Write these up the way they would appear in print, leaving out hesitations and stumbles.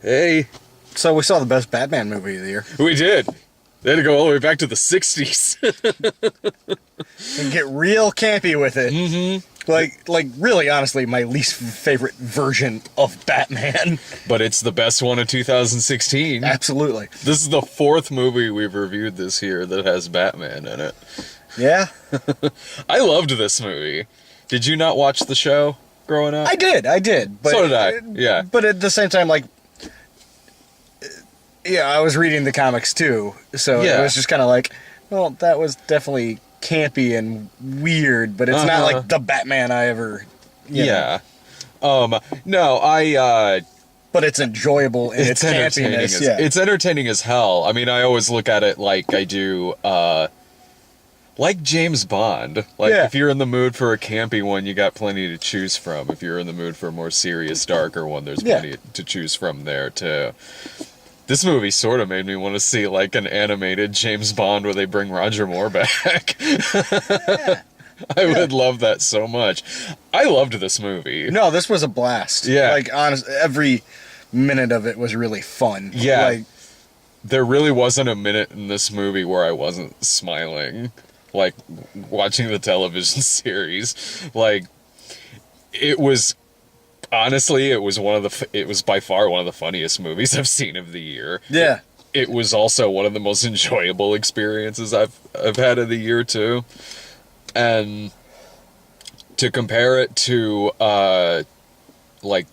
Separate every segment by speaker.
Speaker 1: Hey,
Speaker 2: So we saw the best Batman movie of the year.
Speaker 1: we did. They had to go all the way back to the 60s.
Speaker 2: And get real campy with it. Mm-hmm. Like really, honestly, my least favorite version of Batman.
Speaker 1: But it's the best one of 2016.
Speaker 2: Absolutely.
Speaker 1: This is the fourth movie we've reviewed this year that has Batman in it.
Speaker 2: Yeah,
Speaker 1: I loved this movie. Did you not watch the show growing up?
Speaker 2: I did. But,
Speaker 1: So did I, yeah.
Speaker 2: But at the same time, like, yeah, I was reading the comics too. So
Speaker 1: Yeah.
Speaker 2: it was just kind of like, well, that was definitely campy and weird, but it's not like the Batman I ever, you know.
Speaker 1: Yeah. No,
Speaker 2: But it's enjoyable in its
Speaker 1: entertaining
Speaker 2: campiness.
Speaker 1: as, it's entertaining as hell. I mean, I always look at it like I do, like James Bond. Like,
Speaker 2: Yeah.
Speaker 1: if you're in the mood for a campy one, you got plenty to choose from. If you're in the mood for a more serious, darker one, there's plenty to choose from there, too. This movie sort of made me want to see, like, an animated James Bond where they bring Roger Moore back. I would love that so much. I loved this movie.
Speaker 2: No, this was a blast.
Speaker 1: Yeah.
Speaker 2: Like, honest, every minute of it was really fun.
Speaker 1: Yeah.
Speaker 2: Like,
Speaker 1: There really wasn't a minute in this movie where I wasn't smiling, like, watching the television series. Like, it was, honestly, it was it was by far one of the funniest movies I've seen of the year.
Speaker 2: yeah.
Speaker 1: It was also one of the most enjoyable experiences I've had of the year, too. And to compare it to, like,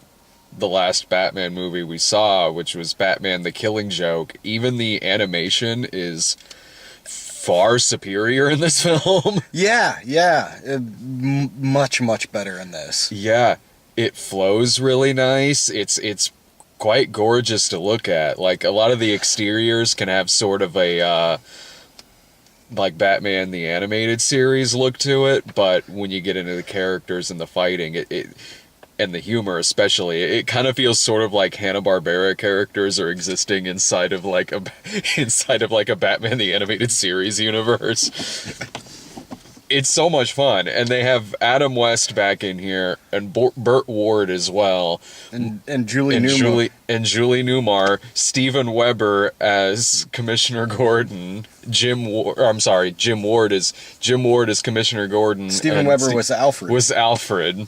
Speaker 1: the last Batman movie we saw, which was Batman the Killing Joke, even the animation is far superior in this film.
Speaker 2: Yeah. Much, much better in this.
Speaker 1: Yeah, it flows really nice. It's quite gorgeous to look at. Like, a lot of the exteriors can have sort of a like Batman the Animated Series look to it, but when you get into the characters and the fighting, it and the humor especially, it kind of feels sort of like Hanna-Barbera characters are existing inside of like a Batman the Animated Series universe. It's so much fun, and they have Adam West back in here, and Burt Ward as well,
Speaker 2: And Julie Newmar.
Speaker 1: Julie Newmar, Steven Weber as Commissioner Gordon, Jim Ward is Commissioner Gordon.
Speaker 2: Steven Weber was Alfred.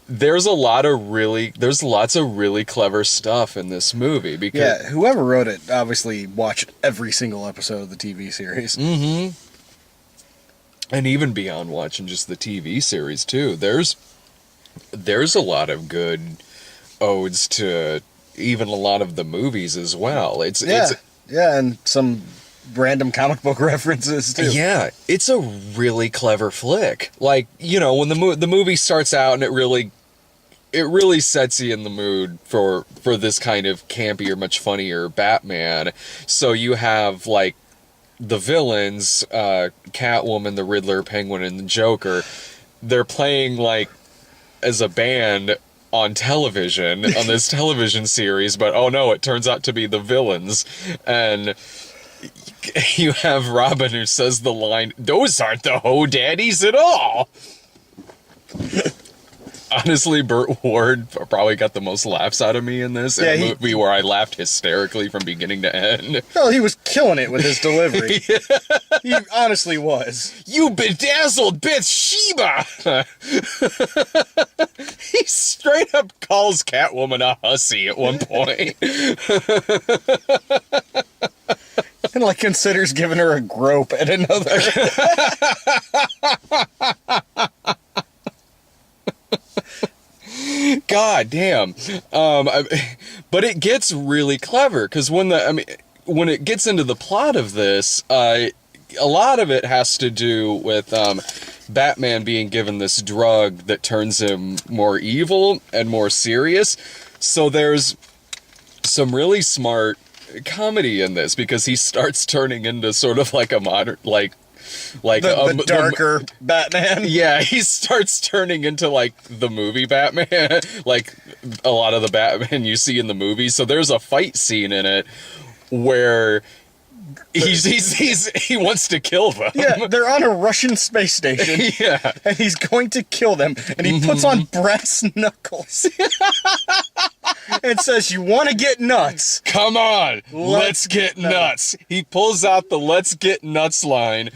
Speaker 1: There's lots of really clever stuff in this movie because
Speaker 2: Yeah, whoever wrote it obviously watched every single episode of the TV series.
Speaker 1: Mm-hmm. And even beyond watching just the TV series too, there's a lot of good odes to even a lot of the movies as well.
Speaker 2: Yeah, and some random comic book references too.
Speaker 1: Yeah, it's a really clever flick. Like, you know, when the movie starts out and it really sets you in the mood for this kind of campier, much funnier Batman. So you have like the villains, Catwoman, the Riddler, Penguin, and the Joker. They're playing like as a band on television on this television series, but oh no, it turns out to be the villains. And you have Robin who says the line, "Those aren't the Ho Daddies at all." Honestly, Burt Ward probably got the most laughs out of me in this.
Speaker 2: Yeah,
Speaker 1: in a movie where I laughed hysterically from beginning to end.
Speaker 2: Well, he was killing it with his delivery. He honestly was.
Speaker 1: "You bedazzled Bathsheba!" He straight up calls Catwoman a hussy at one point.
Speaker 2: And like considers giving her a grope at another.
Speaker 1: God damn. But it gets really clever because when it gets into the plot of this, a lot of it has to do with Batman being given this drug that turns him more evil and more serious. So there's some really smart comedy in this because he starts turning into sort of like a modern, like
Speaker 2: the darker Batman.
Speaker 1: Yeah, he starts turning into like the movie Batman, like a lot of the Batman you see in the movie. So there's a fight scene in it where he wants to kill them.
Speaker 2: Yeah, they're on a Russian space station.
Speaker 1: Yeah,
Speaker 2: and he's going to kill them, and he puts on brass knuckles. and says, "You want to get nuts?
Speaker 1: Come on, let's get nuts." He pulls out the "let's get nuts" line,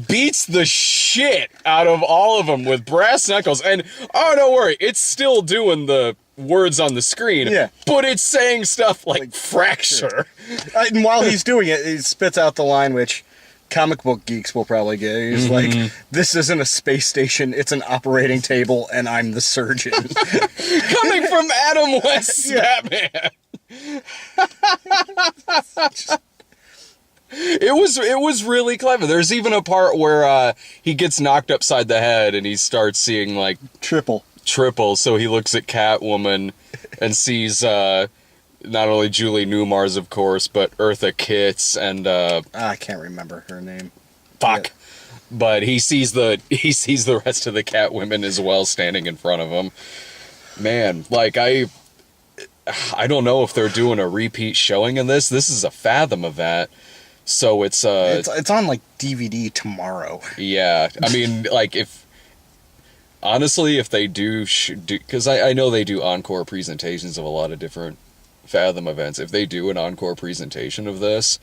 Speaker 1: beats the shit out of all of them with brass knuckles, and oh, don't worry, it's still doing the words on the screen, but it's saying stuff like fracture.
Speaker 2: And while he's doing it, he spits out the line which comic book geeks will probably get. He's like, "This isn't a space station, it's an operating table, and I'm the surgeon."
Speaker 1: Coming from Adam West's Batman. It was really clever. There's even a part where he gets knocked upside the head and he starts seeing like
Speaker 2: triple.
Speaker 1: So he looks at Catwoman and sees not only Julie Newmars, of course, but Eartha Kitt and
Speaker 2: I can't remember her name.
Speaker 1: Fuck.
Speaker 2: Yeah.
Speaker 1: But he sees the rest of the Catwomen as well standing in front of him. Man, like I don't know if they're doing a repeat showing of this. This is a Fathom event. So it's
Speaker 2: on like DVD tomorrow.
Speaker 1: Yeah. I mean, like if they do because I know they do encore presentations of a lot of different Fathom events. If they do an encore presentation of this,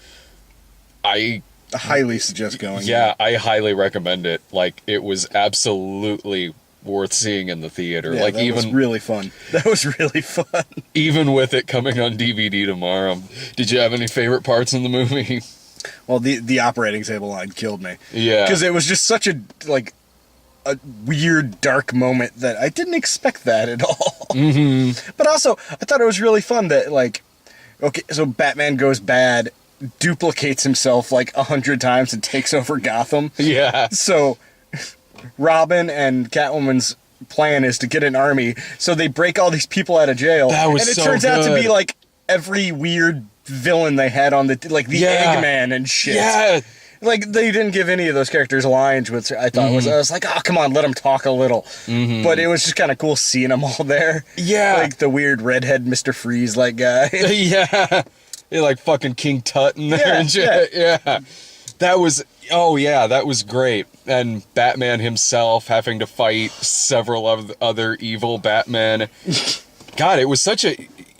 Speaker 1: I
Speaker 2: highly suggest going.
Speaker 1: Yeah, I highly recommend it. Like, it was absolutely worth seeing in the theater.
Speaker 2: Yeah,
Speaker 1: like,
Speaker 2: that was really fun. That was really fun.
Speaker 1: Even with it coming on DVD tomorrow. Did you have any favorite parts in the movie?
Speaker 2: Well, the operating table line killed me.
Speaker 1: Yeah,
Speaker 2: because it was just such a weird, dark moment that I didn't expect that at all. Mm-hmm. But also, I thought it was really fun that, like, okay, so Batman goes bad, duplicates himself like 100 times and takes over Gotham.
Speaker 1: Yeah.
Speaker 2: So Robin and Catwoman's plan is to get an army, so they break all these people out of jail.
Speaker 1: That was
Speaker 2: and it turns out to be like every weird villain they had on the Eggman and shit.
Speaker 1: Yeah.
Speaker 2: Like, they didn't give any of those characters lines, which I thought I was like, oh, come on, let them talk a little. Mm-hmm. But it was just kind of cool seeing them all there.
Speaker 1: Yeah.
Speaker 2: Like the weird redhead Mr. Freeze-like guy.
Speaker 1: Yeah. Like fucking King Tut in there and shit. Yeah. That was great. And Batman himself having to fight several of the other evil Batmen. God, it was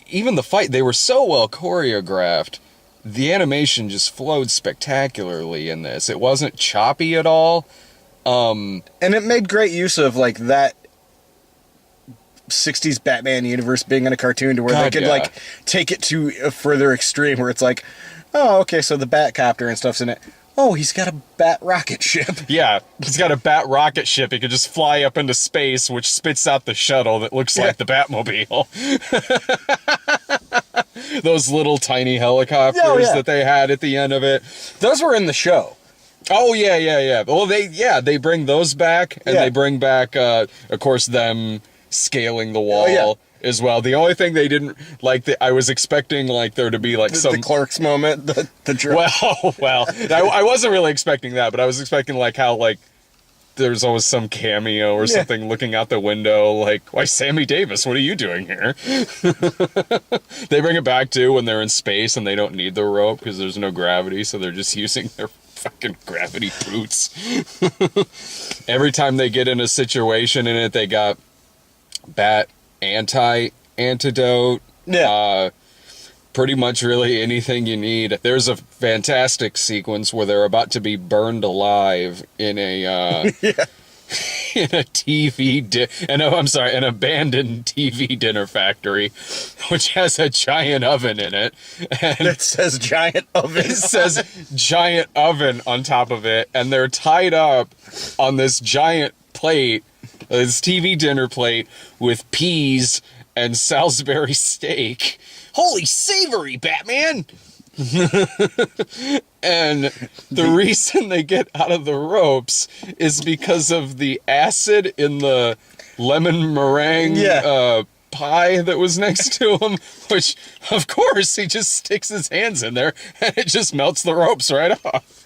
Speaker 1: even the fight, they were so well choreographed. The animation just flowed spectacularly in this. It wasn't choppy at all.
Speaker 2: And it made great use of, like, that 60s Batman universe being in a cartoon to where they could, like, take it to a further extreme where it's like, oh, okay, so the Batcopter and stuff's in it. Oh, he's got a bat rocket ship.
Speaker 1: Yeah, he's got a bat rocket ship. He could just fly up into space, which spits out the shuttle that looks like the Batmobile. Those little tiny helicopters that they had at the end of it.
Speaker 2: Those were in the show.
Speaker 1: Oh, yeah. Well, they bring those back, and they bring back, of course, them scaling the wall as well. The only thing they didn't, like, I was expecting, like, there to be, like,
Speaker 2: the Clerks moment, the drop.
Speaker 1: Well, I wasn't really expecting that, but I was expecting, like, how, like, there's always some cameo or something looking out the window, like, why, Sammy Davis, what are you doing here? They bring it back, too, when they're in space and they don't need the rope because there's no gravity, so they're just using their fucking gravity boots. Every time they get in a situation in it, they got bat antidote. Yeah. Pretty much really anything you need. There's a fantastic sequence where they're about to be burned alive in a in a an abandoned TV dinner factory, which has a giant oven in it. And
Speaker 2: it says giant oven.
Speaker 1: It says giant oven on top of it, and they're tied up on this giant plate, this TV dinner plate with peas and Salisbury steak. Holy savory, Batman! And the reason they get out of the ropes is because of the acid in the lemon meringue pie that was next to him, which, of course, he just sticks his hands in there and it just melts the ropes right off.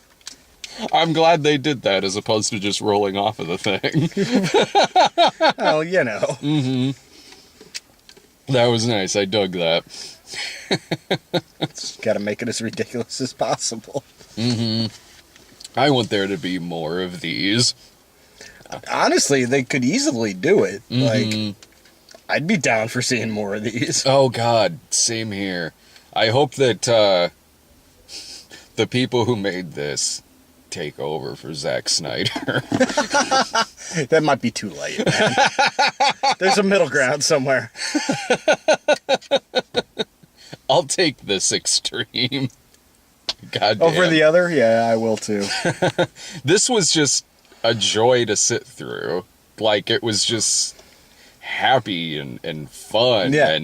Speaker 1: I'm glad they did that as opposed to just rolling off of the thing.
Speaker 2: Oh, you know.
Speaker 1: Mm-hmm. That was nice. I dug that.
Speaker 2: Got to make it as ridiculous as possible.
Speaker 1: Mm-hmm. I want there to be more of these.
Speaker 2: Honestly, they could easily do it.
Speaker 1: Mm-hmm.
Speaker 2: Like, I'd be down for seeing more of these.
Speaker 1: Oh God, same here. I hope that the people who made this take over for Zack Snyder.
Speaker 2: That might be too late, man. There's a middle ground somewhere.
Speaker 1: I'll take this extreme. God damn.
Speaker 2: Over the other? Yeah, I will too.
Speaker 1: This was just a joy to sit through. Like, it was just happy and fun.
Speaker 2: Yeah.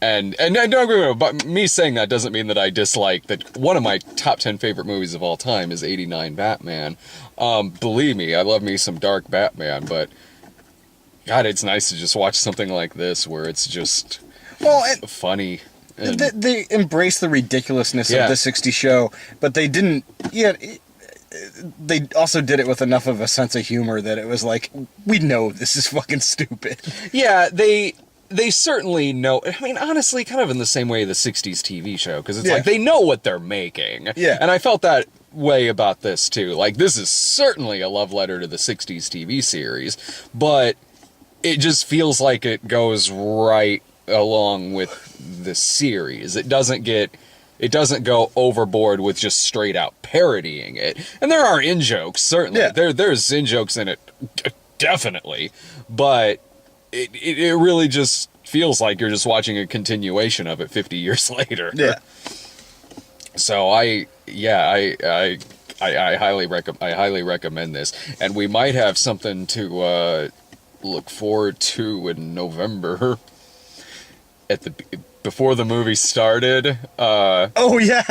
Speaker 1: And don't get me wrong, but me saying that doesn't mean that I dislike that. One of my top 10 favorite movies of all time is 89 Batman. Believe me, I love me some dark Batman, but God, it's nice to just watch something like this where it's just funny. And
Speaker 2: They embrace the ridiculousness
Speaker 1: Yeah.
Speaker 2: of the 60s show, but they didn't. Yeah, they also did it with enough of a sense of humor that it was like, we know this is fucking stupid.
Speaker 1: yeah, they certainly know. I mean, honestly, kind of in the same way the 60s TV show, because it's
Speaker 2: Yeah.
Speaker 1: like they know what they're making.
Speaker 2: Yeah.
Speaker 1: And I felt that way about this too. Like, this is certainly a love letter to the 60s TV series, but it just feels like it goes right along with the series. It doesn't go overboard with just straight out parodying it. And there are in-jokes, certainly.
Speaker 2: Yeah.
Speaker 1: There's in-jokes in it, definitely. But it really just feels like you're just watching a continuation of it 50 years later.
Speaker 2: Yeah.
Speaker 1: So I highly recommend this. And we might have something to look forward to in November. Before the movie started.
Speaker 2: Oh, yeah.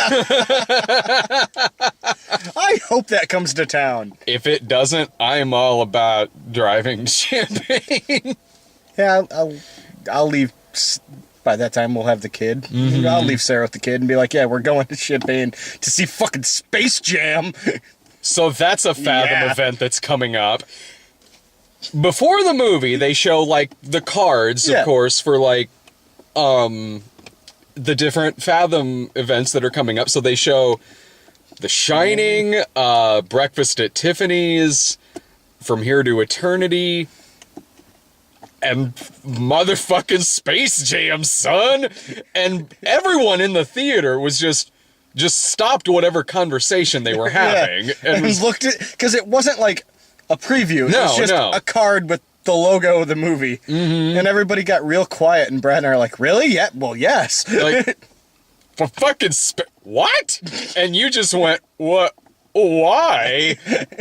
Speaker 2: I hope that comes to town.
Speaker 1: If it doesn't, I'm all about driving champagne.
Speaker 2: Yeah, I'll leave. By that time, we'll have the kid.
Speaker 1: Mm-hmm.
Speaker 2: I'll leave Sarah with the kid and be like, yeah, we're going to Champagne to see fucking Space Jam.
Speaker 1: So that's a Fathom
Speaker 2: Yeah.
Speaker 1: event that's coming up. Before the movie, they show, like, the cards,
Speaker 2: Yeah.
Speaker 1: of course, for, like, the different Fathom events that are coming up. So they show The Shining, Breakfast at Tiffany's, From Here to Eternity, and motherfucking Space Jam, son! And everyone in the theater was just stopped whatever conversation they were having.
Speaker 2: And
Speaker 1: was,
Speaker 2: looked at, because it wasn't like a preview. It was just
Speaker 1: no.
Speaker 2: a card with the logo of the movie. Mm-hmm. And everybody got real quiet, and Brad and I are like, really? Yeah, well, yes.
Speaker 1: like, for fucking what? And you just went, what? Why?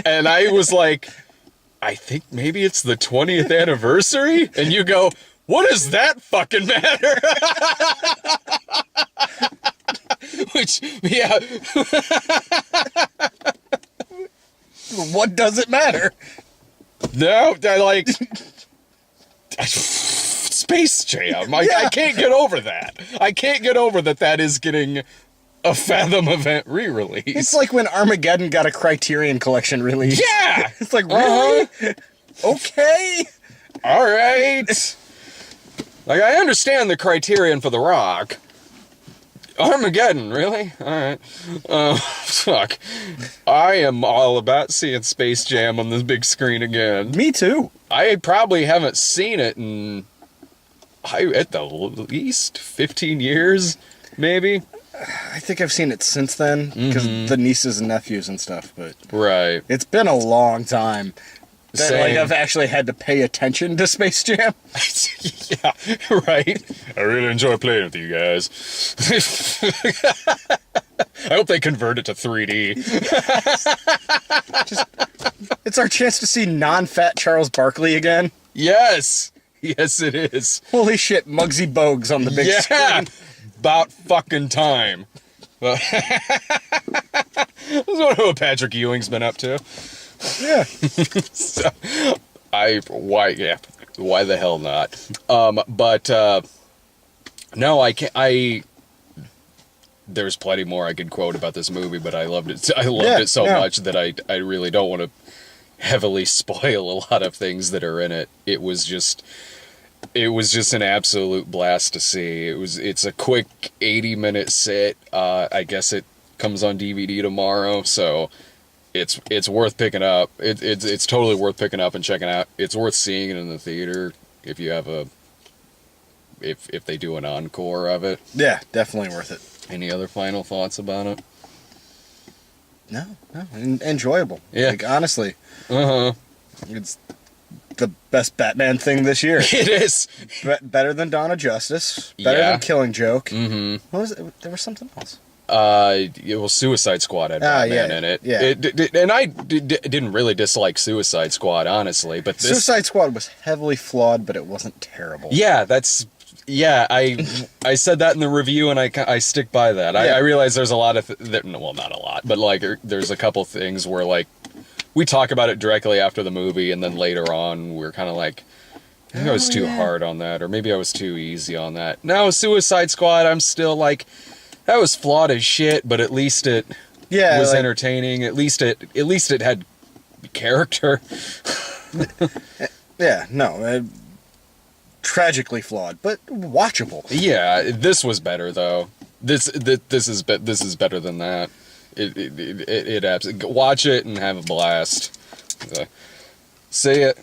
Speaker 1: And I was like, I think maybe it's the 20th anniversary? And you go, what does that fucking matter? Which, yeah.
Speaker 2: What does it matter?
Speaker 1: No, I like... Space Jam. I can't get over that. I can't get over that is getting a Fathom event re-release.
Speaker 2: It's like when Armageddon got a Criterion Collection release.
Speaker 1: Yeah!
Speaker 2: It's like, really? Okay.
Speaker 1: All right. Like, I understand the Criterion for The Rock. Armageddon, really? All right. Fuck. I am all about seeing Space Jam on this big screen again.
Speaker 2: Me too.
Speaker 1: I probably haven't seen it in, at the least 15 years, maybe.
Speaker 2: I think I've seen it since then, because the nieces and nephews and stuff, but
Speaker 1: Right.
Speaker 2: it's been a long time that like,
Speaker 1: Same.
Speaker 2: I've actually had to pay attention to Space Jam.
Speaker 1: Yeah, right. I really enjoy playing with you guys. I hope they convert it to 3D.
Speaker 2: It's our chance to see non-fat Charles Barkley again.
Speaker 1: Yes. Yes, it is.
Speaker 2: Holy shit, Muggsy Bogues on the big
Speaker 1: Yeah.
Speaker 2: screen.
Speaker 1: About fucking time. That's what Patrick Ewing's been up to.
Speaker 2: Yeah.
Speaker 1: So, why the hell not? But no, I can't. There's plenty more I could quote about this movie, but I loved it. I loved it so much that I really don't want to heavily spoil a lot of things that are in it. It was just an absolute blast to see. It's a quick 80-minute sit. I guess it comes on DVD tomorrow, so it's worth picking up. It's totally worth picking up and checking out. It's worth seeing it in the theater if you have a if they do an encore of it.
Speaker 2: Yeah, definitely worth it.
Speaker 1: Any other final thoughts about it?
Speaker 2: No, enjoyable.
Speaker 1: Yeah.
Speaker 2: Like, honestly,
Speaker 1: Uh-huh.
Speaker 2: it's the best Batman thing this year.
Speaker 1: It is.
Speaker 2: Better than Dawn of Justice. Better
Speaker 1: Yeah.
Speaker 2: than Killing Joke.
Speaker 1: Mm-hmm.
Speaker 2: What was it? There was something else.
Speaker 1: Suicide Squad had
Speaker 2: Ah,
Speaker 1: Batman
Speaker 2: yeah,
Speaker 1: in it.
Speaker 2: yeah.
Speaker 1: And I didn't really dislike Suicide Squad, honestly, but this...
Speaker 2: Suicide Squad was heavily flawed, but it wasn't terrible.
Speaker 1: Yeah, I said that in the review, and I stick by that.
Speaker 2: Yeah.
Speaker 1: I realize there's a lot of well, not a lot, but like there's a couple things where like we talk about it directly after the movie, and then later on we're kind of like, maybe I was too hard on that, or maybe I was too easy on that. Now Suicide Squad, I'm still like, that was flawed as shit, but at least it was
Speaker 2: like,
Speaker 1: entertaining. At least it had character.
Speaker 2: Yeah, no, tragically flawed, but watchable.
Speaker 1: Yeah, this was better though. This is better than that. It absolutely, watch it and have a blast. See it.